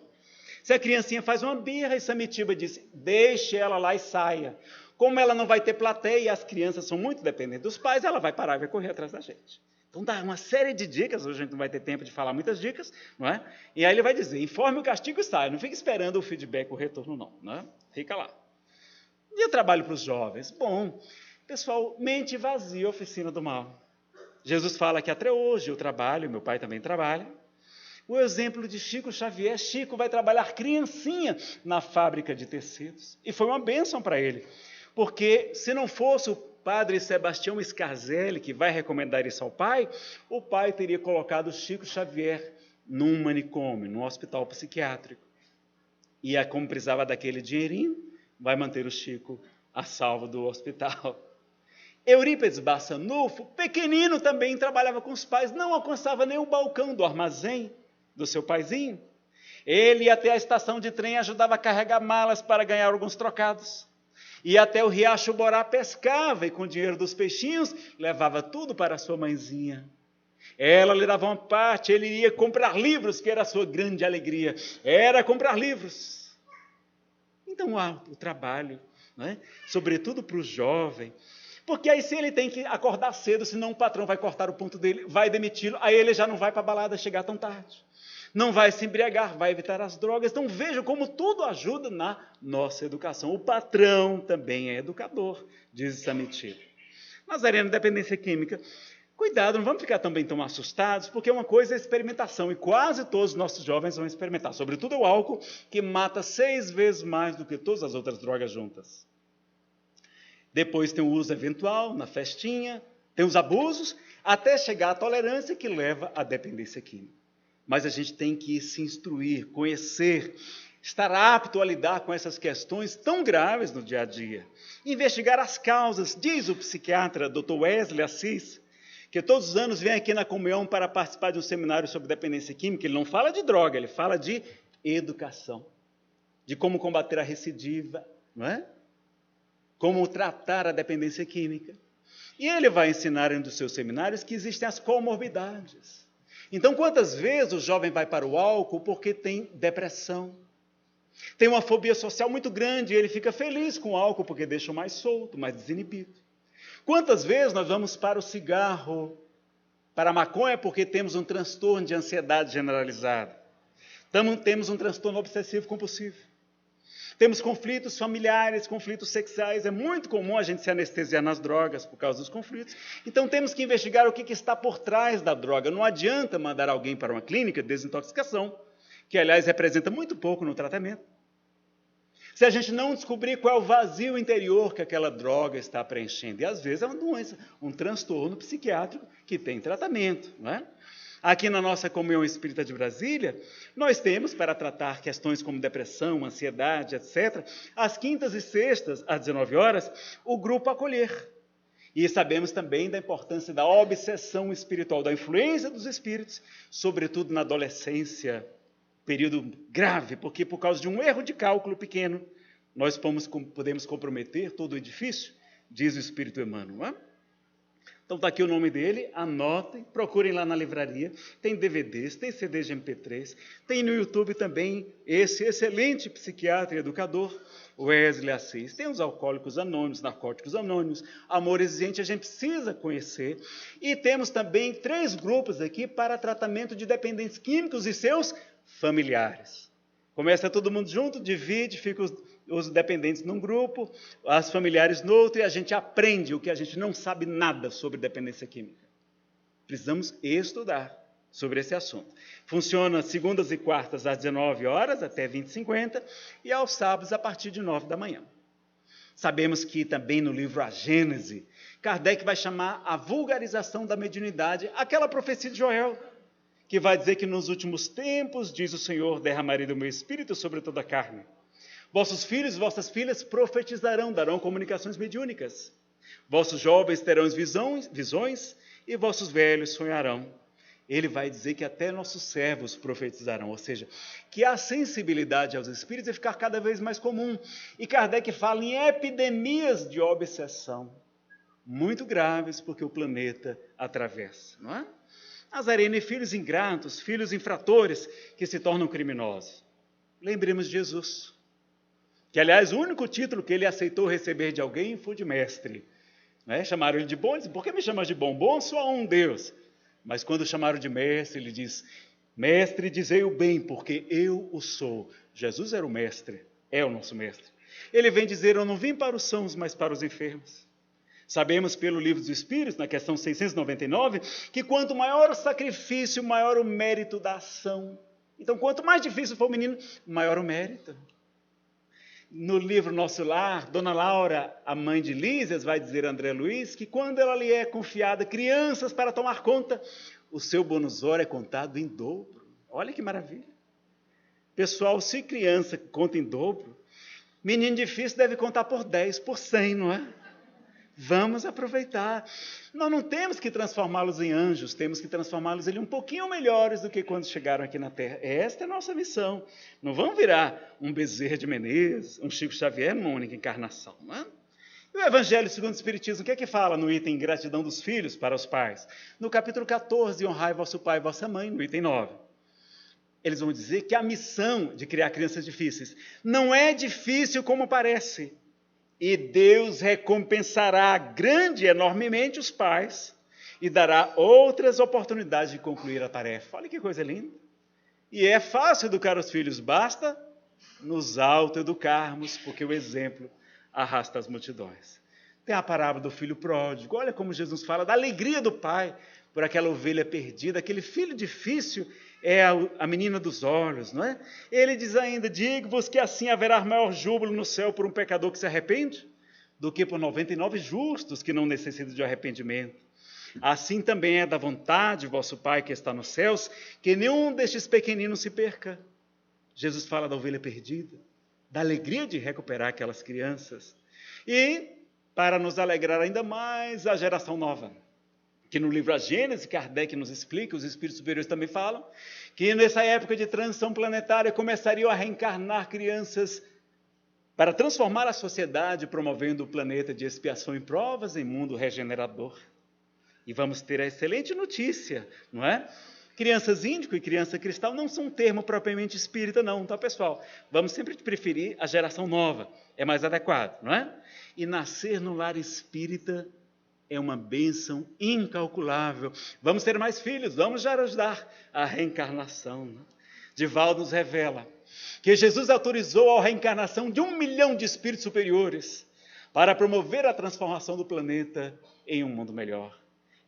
Se a criancinha faz uma birra e Samitiba diz, deixe ela lá e saia. Como ela não vai ter plateia e as crianças são muito dependentes dos pais, ela vai parar e vai correr atrás da gente. Então dá uma série de dicas, hoje a gente não vai ter tempo de falar muitas dicas, não é? E aí ele vai dizer, informe o castigo e saia, não fique esperando o feedback, o retorno não é? Fica lá. E eu trabalho para os jovens? Bom, pessoal, mente vazia, oficina do mal. Jesus fala que até hoje eu trabalho, meu pai também trabalha. O exemplo de Chico Xavier, Chico vai trabalhar criancinha na fábrica de tecidos. E foi uma bênção para ele, porque se não fosse o padre Sebastião Scarzelli, que vai recomendar isso ao pai, o pai teria colocado Chico Xavier num manicômio, num hospital psiquiátrico. E como precisava daquele dinheirinho, vai manter o Chico a salvo do hospital. Eurípides Bassanufo, pequenino também, trabalhava com os pais, não alcançava nem o balcão do armazém do seu paizinho. Ele ia até a estação de trem, ajudava a carregar malas para ganhar alguns trocados. Ia até o Riacho Borá, pescava e com o dinheiro dos peixinhos, levava tudo para a sua mãezinha. Ela lhe dava uma parte, ele ia comprar livros, que era a sua grande alegria. Era comprar livros. Então, o trabalho, não é? Sobretudo para o jovem. Porque aí se ele tem que acordar cedo, senão o patrão vai cortar o ponto dele, vai demiti-lo, aí ele já não vai para a balada chegar tão tarde. Não vai se embriagar, vai evitar as drogas. Então veja como tudo ajuda na nossa educação. O patrão também é educador, diz Samitiba. Nazareno, dependência química. Cuidado, não vamos ficar também tão assustados, porque uma coisa é experimentação, e quase todos os nossos jovens vão experimentar, sobretudo o álcool, que mata 6 vezes mais do que todas as outras drogas juntas. Depois tem o uso eventual, na festinha, tem os abusos, até chegar à tolerância que leva à dependência química. Mas a gente tem que se instruir, conhecer estar apto a lidar com essas questões tão graves no dia a dia. Investigar as causas, diz o psiquiatra Dr. Wesley Assis, que todos os anos vem aqui na comunhão para participar de um seminário sobre dependência química. Ele não fala de droga, ele fala de educação, de como combater a recidiva, não é? Como tratar a dependência química. E ele vai ensinar em um dos seus seminários que existem as comorbidades. Então, quantas vezes o jovem vai para o álcool porque tem depressão, tem uma fobia social muito grande e ele fica feliz com o álcool porque deixa o mais solto, mais desinibido. Quantas vezes nós vamos para o cigarro, para a maconha porque temos um transtorno de ansiedade generalizada, temos um transtorno obsessivo compulsivo. Temos conflitos familiares, conflitos sexuais. É muito comum a gente se anestesiar nas drogas por causa dos conflitos. Então temos que investigar o que está por trás da droga. Não adianta mandar alguém para uma clínica de desintoxicação, que aliás representa muito pouco no tratamento, se a gente não descobrir qual é o vazio interior que aquela droga está preenchendo. E às vezes é uma doença, um transtorno psiquiátrico que tem tratamento, não é? Aqui na nossa Comunhão Espírita de Brasília, nós temos, para tratar questões como depressão, ansiedade, etc., às quintas e sextas, às 19 horas, o grupo Acolher. E sabemos também da importância da obsessão espiritual, da influência dos espíritos, sobretudo na adolescência, período grave, porque por causa de um erro de cálculo pequeno, nós podemos comprometer todo o edifício, diz o Espírito Emmanuel, não é? Então está aqui o nome dele, anotem, procurem lá na livraria, tem DVDs, tem CDs de MP3, tem no YouTube também esse excelente psiquiatra e educador, Wesley Assis. Tem os alcoólicos anônimos, narcóticos anônimos, amor exigente, a gente precisa conhecer. E temos também 3 grupos aqui para tratamento de dependentes químicos e seus familiares. Começa todo mundo junto, divide, fica os dependentes num grupo, as familiares no outro, e a gente aprende o que a gente não sabe nada sobre dependência química. Precisamos estudar sobre esse assunto. Funciona segundas e quartas às 19 horas até 20h50 e aos sábados a partir de 9 da manhã. Sabemos que também no livro A Gênese, Kardec vai chamar a vulgarização da mediunidade, aquela profecia de Joel, que vai dizer que nos últimos tempos, diz o Senhor, derramarei do meu espírito sobre toda a carne. Vossos filhos e vossas filhas profetizarão, darão comunicações mediúnicas. Vossos jovens terão visões e vossos velhos sonharão. Ele vai dizer que até nossos servos profetizarão, ou seja, que a sensibilidade aos espíritos vai ficar cada vez mais comum. E Kardec fala em epidemias de obsessão, muito graves porque o planeta atravessa, não é? Nazareno, filhos ingratos, filhos infratores que se tornam criminosos. Lembremos de Jesus, que, aliás, o único título que ele aceitou receber de alguém foi de mestre. Né? Chamaram ele de bom, ele disse, por que me chamas de bom? Bom só há um Deus. Mas quando chamaram de mestre, ele diz, mestre, dizei o bem, porque eu o sou. Jesus era o mestre, é o nosso mestre. Ele vem dizer, eu não vim para os sãos, mas para os enfermos. Sabemos pelo Livro dos Espíritos, na questão 699, que quanto maior o sacrifício, maior o mérito da ação. Então, quanto mais difícil for o menino, maior o mérito. No livro Nosso Lar, Dona Laura, a mãe de Lísias, vai dizer a André Luiz que quando ela lhe é confiada crianças para tomar conta, o seu bonusório é contado em dobro. Olha que maravilha. Pessoal, se criança conta em dobro, menino difícil deve contar por 10, por 100, não é? Vamos aproveitar. Nós não temos que transformá-los em anjos, temos que transformá-los em um pouquinho melhores do que quando chegaram aqui na Terra. Esta é a nossa missão. Não vamos virar um Bezerra de Menezes, um Chico Xavier numa única encarnação. Não é? E o Evangelho segundo o Espiritismo, o que é que fala no item gratidão dos filhos para os pais? No capítulo 14, honrai vosso pai e vossa mãe, no item 9. Eles vão dizer que a missão de criar crianças difíceis não é difícil como parece. E Deus recompensará grande e enormemente os pais e dará outras oportunidades de concluir a tarefa. Olha que coisa linda. E é fácil educar os filhos, basta nos autoeducarmos, porque o exemplo arrasta as multidões. Tem a parábola do filho pródigo. Olha como Jesus fala da alegria do pai por aquela ovelha perdida, aquele filho difícil é a menina dos olhos, não é? Ele diz ainda, digo-vos que assim haverá maior júbilo no céu por um pecador que se arrepende, do que por 99 justos que não necessitam de arrependimento. Assim também é da vontade de vosso Pai que está nos céus, que nenhum destes pequeninos se perca. Jesus fala da ovelha perdida, da alegria de recuperar aquelas crianças. E, para nos alegrar ainda mais, a geração nova, que no livro A Gênese, Kardec nos explica, os espíritos superiores também falam, que nessa época de transição planetária começariam a reencarnar crianças para transformar a sociedade, promovendo o planeta de expiação e provas em mundo regenerador. E vamos ter a excelente notícia, não é? Crianças índico e criança cristal não são um termo propriamente espírita, não, tá, pessoal? Vamos sempre preferir a geração nova, é mais adequado, não é? E nascer no lar espírita é uma bênção incalculável. Vamos ter mais filhos, vamos já ajudar a reencarnação. Né? Divaldo nos revela que Jesus autorizou a reencarnação de 1 milhão de espíritos superiores para promover a transformação do planeta em um mundo melhor.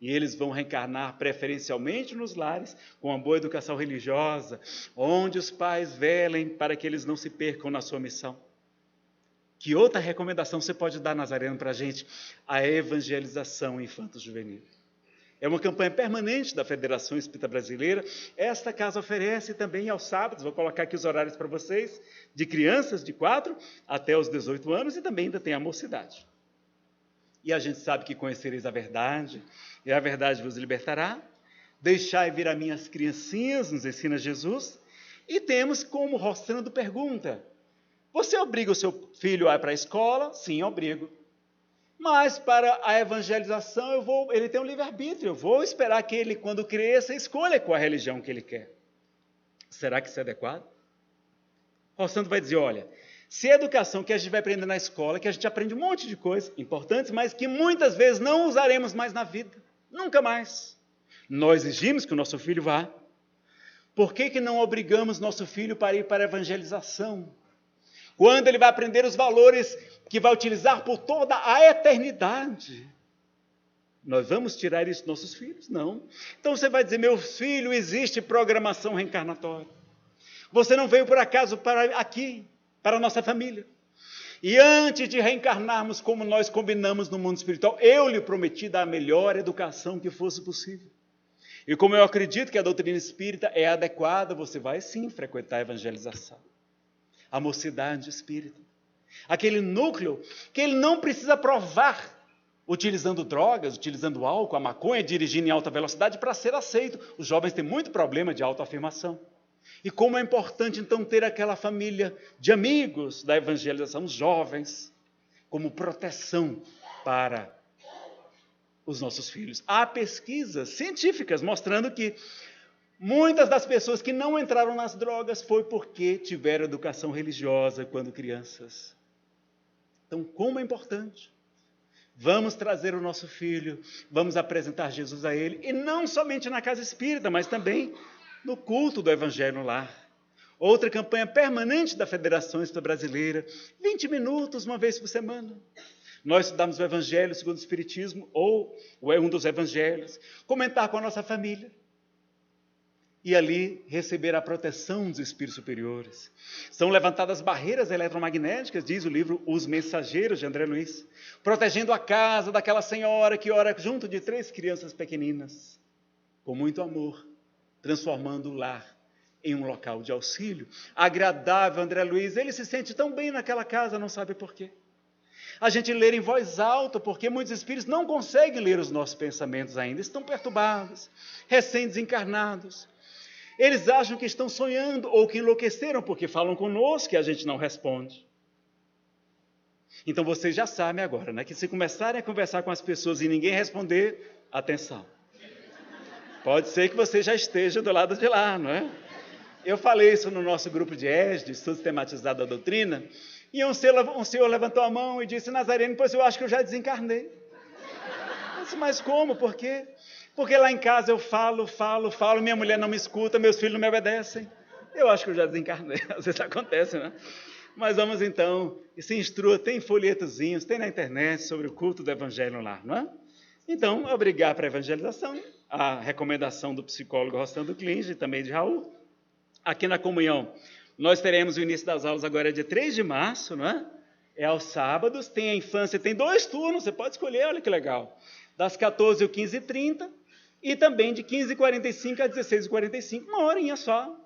E eles vão reencarnar preferencialmente nos lares, com uma boa educação religiosa, onde os pais velem para que eles não se percam na sua missão. Que outra recomendação você pode dar, Nazareno, para a gente? A evangelização infanto-juvenil. É uma campanha permanente da Federação Espírita Brasileira. Esta casa oferece também aos sábados, vou colocar aqui os horários para vocês, de crianças de 4 até os 18 anos e também ainda tem a mocidade. E a gente sabe que conhecereis a verdade, e a verdade vos libertará. Deixai vir a minhas criancinhas, nos ensina Jesus. E temos como rostrando pergunta: você obriga o seu filho a ir para a escola? Sim, obrigo. Mas para a evangelização, ele tem um livre-arbítrio. Eu vou esperar que ele, quando cresça, escolha qual a religião que ele quer. Será que isso é adequado? Rossando vai dizer, olha, se a educação que a gente vai aprender na escola, que a gente aprende um monte de coisas importantes, mas que muitas vezes não usaremos mais na vida. Nunca mais. Nós exigimos que o nosso filho vá. Por que não obrigamos nosso filho para ir para a evangelização? Quando ele vai aprender os valores que vai utilizar por toda a eternidade. Nós vamos tirar isso dos nossos filhos? Não. Então você vai dizer, meu filho, existe programação reencarnatória. Você não veio por acaso para aqui, para a nossa família. E antes de reencarnarmos como nós combinamos no mundo espiritual, eu lhe prometi dar a melhor educação que fosse possível. E como eu acredito que a doutrina espírita é adequada, você vai sim frequentar a evangelização. A mocidade espírita. Aquele núcleo que ele não precisa provar, utilizando drogas, utilizando álcool, a maconha, dirigindo em alta velocidade para ser aceito. Os jovens têm muito problema de autoafirmação. E como é importante, então, ter aquela família de amigos da evangelização, os jovens, como proteção para os nossos filhos. Há pesquisas científicas mostrando que muitas das pessoas que não entraram nas drogas foi porque tiveram educação religiosa quando crianças. Então, como é importante. Vamos trazer o nosso filho, vamos apresentar Jesus a ele, e não somente na casa espírita, mas também no culto do Evangelho no lar. Outra campanha permanente da Federação Espírita Brasileira, 20 minutos, uma vez por semana. Nós estudamos o Evangelho segundo o Espiritismo, ou um dos Evangelhos, comentar com a nossa família, e ali receber a proteção dos espíritos superiores. São levantadas barreiras eletromagnéticas, diz o livro Os Mensageiros, de André Luiz, protegendo a casa daquela senhora que ora junto de 3 crianças pequeninas, com muito amor, transformando o lar em um local de auxílio. Agradável, André Luiz, ele se sente tão bem naquela casa, não sabe por quê. A gente lê em voz alta, porque muitos espíritos não conseguem ler os nossos pensamentos ainda, estão perturbados, recém-desencarnados. Eles acham que estão sonhando ou que enlouqueceram porque falam conosco e a gente não responde. Então vocês já sabem agora, né, que se começarem a conversar com as pessoas e ninguém responder, atenção. Pode ser que você já esteja do lado de lá, não é? Eu falei isso no nosso grupo de ESD, Estudo Sistematizado da Doutrina, e um senhor levantou a mão e disse, Nazareno, pois eu acho que eu já desencarnei. Eu disse, mas como? Por quê? Porque lá em casa eu falo, minha mulher não me escuta, meus filhos não me obedecem. Eu acho que eu já desencarnei, às vezes acontece, né? Mas vamos então, e se instrua, tem folhetozinhos, tem na internet sobre o culto do Evangelho no lar, não é? Então, obrigar para a evangelização, a recomendação do psicólogo Rostando Klinge, também de Raul. Aqui na comunhão, nós teremos o início das aulas agora dia 3 de março, não é? É aos sábados, tem a infância, tem 2 turnos, você pode escolher, olha que legal. Das 14 às 15h30 e também de 15h45 a 16h45, uma horinha só.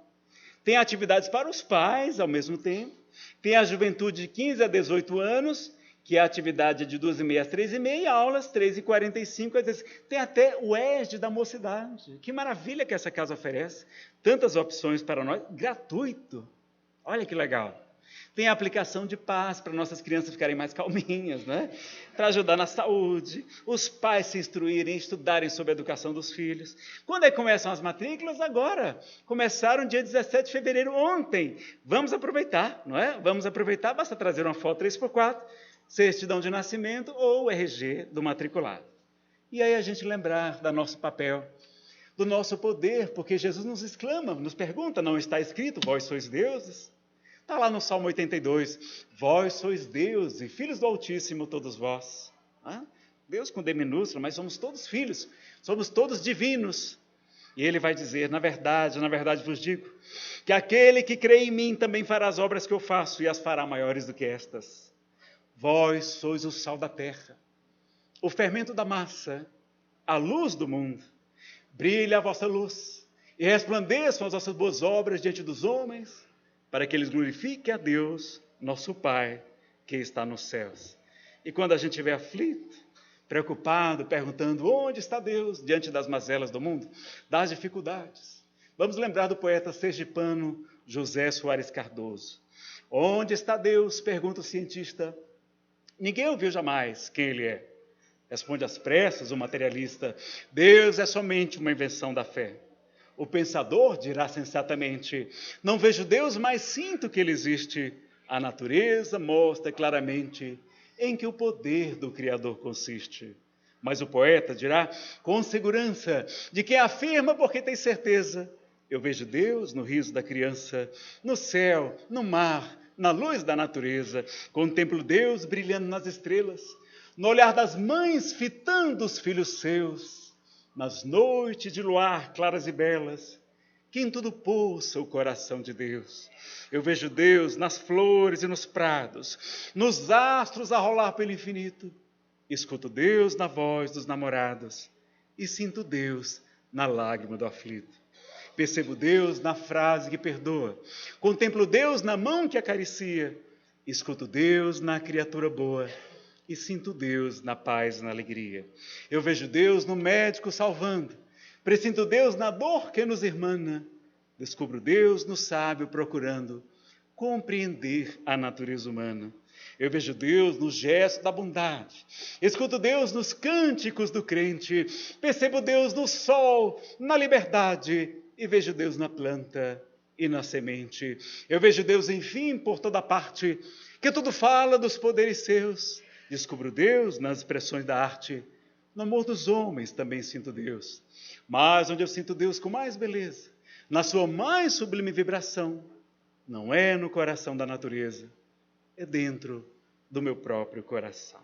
Tem atividades para os pais ao mesmo tempo. Tem a juventude de 15 a 18 anos, que é a atividade de 2h30 às 3h30, e aulas 3h45 às vezes. Tem até o ESD da mocidade. Que maravilha que essa casa oferece. Tantas opções para nós, gratuito. Olha que legal. Tem a aplicação de paz para nossas crianças ficarem mais calminhas, né? Para ajudar na saúde, os pais se instruírem, estudarem sobre a educação dos filhos. Quando é que começam as matrículas? Agora. Começaram dia 17 de fevereiro, ontem. Vamos aproveitar, não é? Vamos aproveitar, basta trazer uma foto 3x4, certidão de nascimento ou o RG do matriculado. E aí a gente lembrar do nosso papel, do nosso poder, porque Jesus nos exclama, nos pergunta, não está escrito, vós sois deuses? Está lá no Salmo 82, vós sois Deus e filhos do Altíssimo todos vós. Deus com D minúsculo, mas somos todos filhos, somos todos divinos. E ele vai dizer, na verdade vos digo, que aquele que crê em mim também fará as obras que eu faço e as fará maiores do que estas. Vós sois o sal da terra, o fermento da massa, a luz do mundo. Brilha a vossa luz e resplandeçam as vossas boas obras diante dos homens, para que eles glorifiquem a Deus, nosso Pai, que está nos céus. E quando a gente estiver aflito, preocupado, perguntando onde está Deus diante das mazelas do mundo, das dificuldades, vamos lembrar do poeta sergipano José Soares Cardoso. Onde está Deus? Pergunta o cientista. Ninguém ouviu jamais quem ele é. Responde às pressas o materialista. Deus é somente uma invenção da fé. O pensador dirá sensatamente, não vejo Deus, mas sinto que ele existe. A natureza mostra claramente em que o poder do Criador consiste. Mas o poeta dirá com segurança de quem afirma porque tem certeza. Eu vejo Deus no riso da criança, no céu, no mar, na luz da natureza. Contemplo Deus brilhando nas estrelas, no olhar das mães fitando os filhos seus, nas noites de luar claras e belas, que em tudo pulsa o coração de Deus. Eu vejo Deus nas flores e nos prados, nos astros a rolar pelo infinito. Escuto Deus na voz dos namorados e sinto Deus na lágrima do aflito. Percebo Deus na frase que perdoa, contemplo Deus na mão que acaricia, escuto Deus na criatura boa e sinto Deus na paz e na alegria. Eu vejo Deus no médico salvando, presinto Deus na dor que nos irmana, descubro Deus no sábio procurando compreender a natureza humana. Eu vejo Deus no gesto da bondade, escuto Deus nos cânticos do crente, percebo Deus no sol, na liberdade, e vejo Deus na planta e na semente. Eu vejo Deus, enfim, por toda parte, que tudo fala dos poderes seus. Descubro Deus nas expressões da arte, no amor dos homens também sinto Deus. Mas onde eu sinto Deus com mais beleza, na sua mais sublime vibração, não é no coração da natureza, é dentro do meu próprio coração.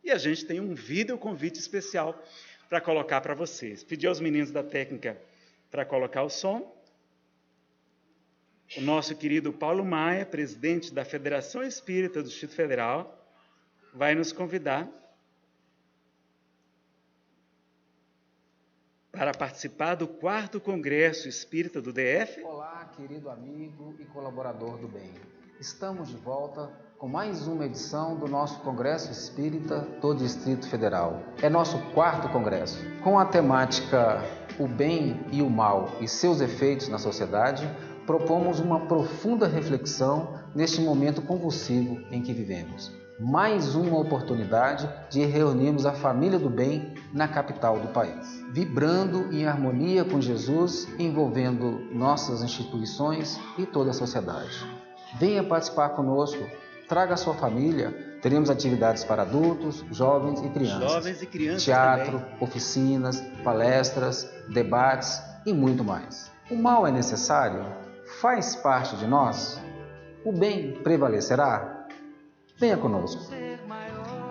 E a gente tem um vídeo convite especial para colocar para vocês. Pedi aos meninos da técnica para colocar o som. O nosso querido Paulo Maia, presidente da Federação Espírita do Distrito Federal, vai nos convidar para participar do 4º Congresso Espírita do DF. Olá, querido amigo e colaborador do bem. Estamos de volta com mais uma edição do nosso Congresso Espírita do Distrito Federal. É nosso 4º Congresso, com a temática O Bem e o Mal e seus efeitos na sociedade. Propomos uma profunda reflexão neste momento convulsivo em que vivemos. Mais uma oportunidade de reunirmos a família do bem na capital do país, vibrando em harmonia com Jesus, envolvendo nossas instituições e toda a sociedade. Venha participar conosco, traga a sua família, teremos atividades para adultos, jovens e crianças. Teatro, também. Oficinas, palestras, debates e muito mais. O mal é necessário? Faz parte de nós? O bem prevalecerá? Venha conosco.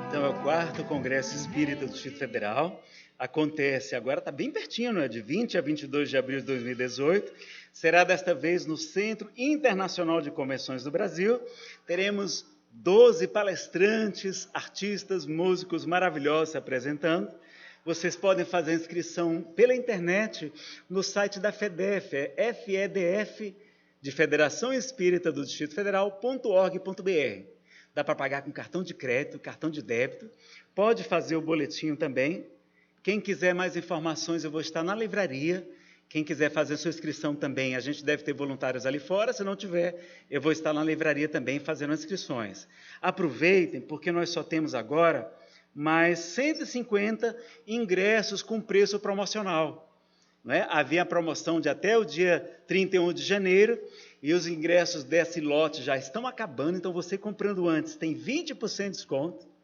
Então é o 4º Congresso Espírita do Distrito Federal. Acontece agora, está bem pertinho, não é? De 20 a 22 de abril de 2018. Será desta vez no Centro Internacional de Convenções do Brasil. Teremos 12 palestrantes, artistas, músicos maravilhosos se apresentando. Vocês podem fazer a inscrição pela internet no site da FEDEF, é FEDF, de Federação Espírita do Distrito Federal.org.br. Dá para pagar com cartão de crédito, cartão de débito. Pode fazer o boletim também. Quem quiser mais informações, eu vou estar na livraria. Quem quiser fazer sua inscrição também, a gente deve ter voluntários ali fora. Se não tiver, eu vou estar na livraria também fazendo inscrições. Aproveitem, porque nós só temos agora mais 150 ingressos com preço promocional. Não é? Havia a promoção de até o dia 31 de janeiro, e os ingressos desse lote já estão acabando, então você comprando antes tem 20% de desconto.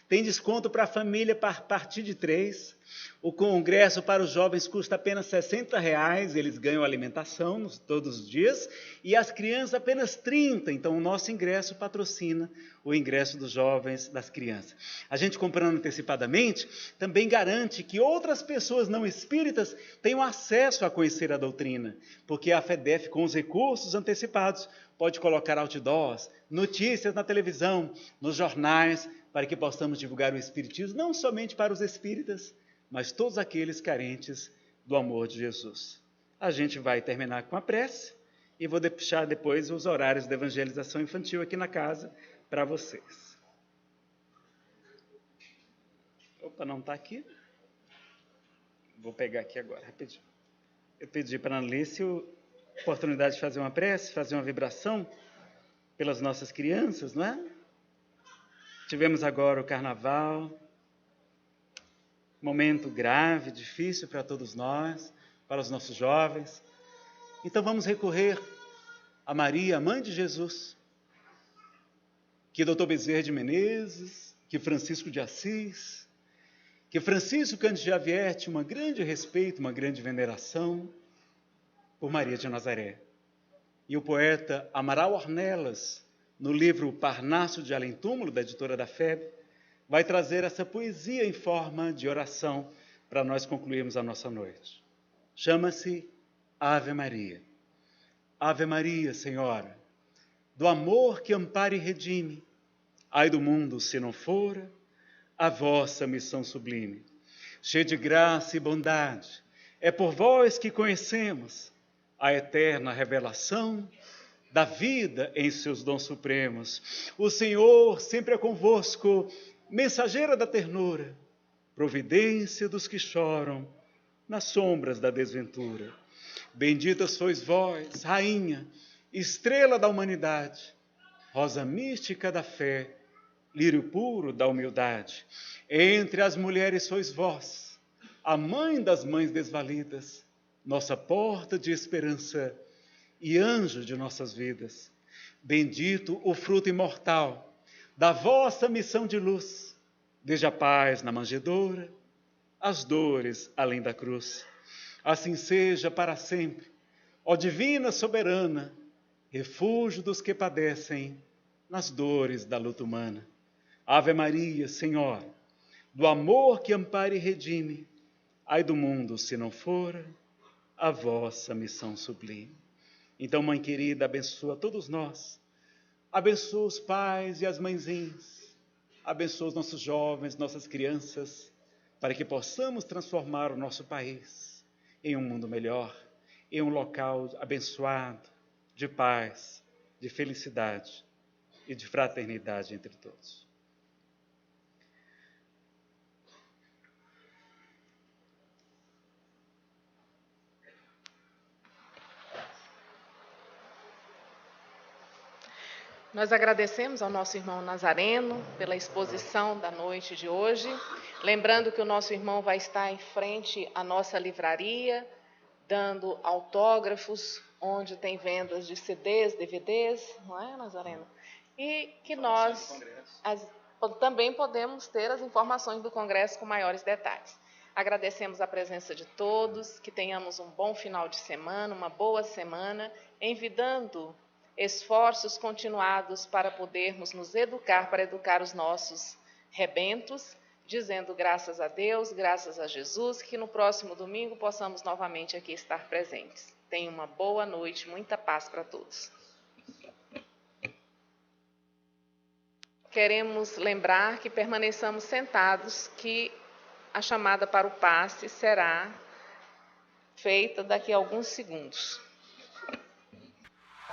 Tem desconto para a família a partir de 3. O congresso para os jovens custa apenas R$60, eles ganham alimentação todos os dias, e as crianças apenas 30. Então o nosso ingresso patrocina o ingresso dos jovens, das crianças. A gente comprando antecipadamente também garante que outras pessoas não espíritas tenham acesso a conhecer a doutrina, porque a FEDEF, com os recursos antecipados, pode colocar outdoors, notícias na televisão, nos jornais, para que possamos divulgar o Espiritismo, não somente para os espíritas, mas todos aqueles carentes do amor de Jesus. A gente vai terminar com a prece e vou deixar depois os horários de evangelização infantil aqui na casa para vocês. Opa, não está aqui? Vou pegar aqui agora, rapidinho. Eu pedi para a Analice a oportunidade de fazer uma prece, fazer uma vibração pelas nossas crianças, não é? Tivemos agora o carnaval, momento grave, difícil para todos nós, para os nossos jovens. Então vamos recorrer a Maria, a mãe de Jesus, que Dr. Bezerra de Menezes, que Francisco de Assis, que Francisco Cândido Xavier tinha um grande respeito, uma grande veneração por Maria de Nazaré. E o poeta Amaral Ornelas, no livro Parnaso de Além Túmulo, da editora da FEB, vai trazer essa poesia em forma de oração para nós concluirmos a nossa noite. Chama-se Ave Maria. Ave Maria, Senhora, do amor que ampara e redime, ai do mundo se não fora a vossa missão sublime. Cheia de graça e bondade, é por vós que conhecemos a eterna revelação da vida em seus dons supremos. O Senhor sempre é convosco, mensageira da ternura, providência dos que choram nas sombras da desventura. Bendita sois vós, Rainha, estrela da humanidade, rosa mística da fé, lírio puro da humildade. Entre as mulheres sois vós, a mãe das mães desvalidas, nossa porta de esperança e anjo de nossas vidas. Bendito o fruto imortal da vossa missão de luz, desde a paz na manjedoura, as dores além da cruz. Assim seja para sempre, ó divina soberana, refúgio dos que padecem nas dores da luta humana. Ave Maria, Senhora, do amor que ampara e redime, ai do mundo se não for a vossa missão sublime. Então, mãe querida, abençoa todos nós, abençoa os pais e as mãezinhas, abençoa os nossos jovens, nossas crianças, para que possamos transformar o nosso país em um mundo melhor, em um local abençoado, de paz, de felicidade e de fraternidade entre todos. Nós agradecemos ao nosso irmão Nazareno pela exposição da noite de hoje. Lembrando que o nosso irmão vai estar em frente à nossa livraria, dando autógrafos, onde tem vendas de CDs, DVDs, não é, Nazareno? E que nós também podemos ter as informações do Congresso com maiores detalhes. Agradecemos a presença de todos, que tenhamos um bom final de semana, uma boa semana, envidando esforços continuados para podermos nos educar, para educar os nossos rebentos, dizendo graças a Deus, graças a Jesus, que no próximo domingo possamos novamente aqui estar presentes. Tenha uma boa noite, muita paz para todos. Queremos lembrar que permaneçamos sentados, que a chamada para o passe será feita daqui a alguns segundos.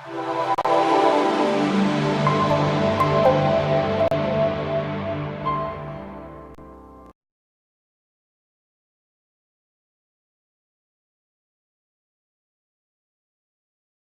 Amém.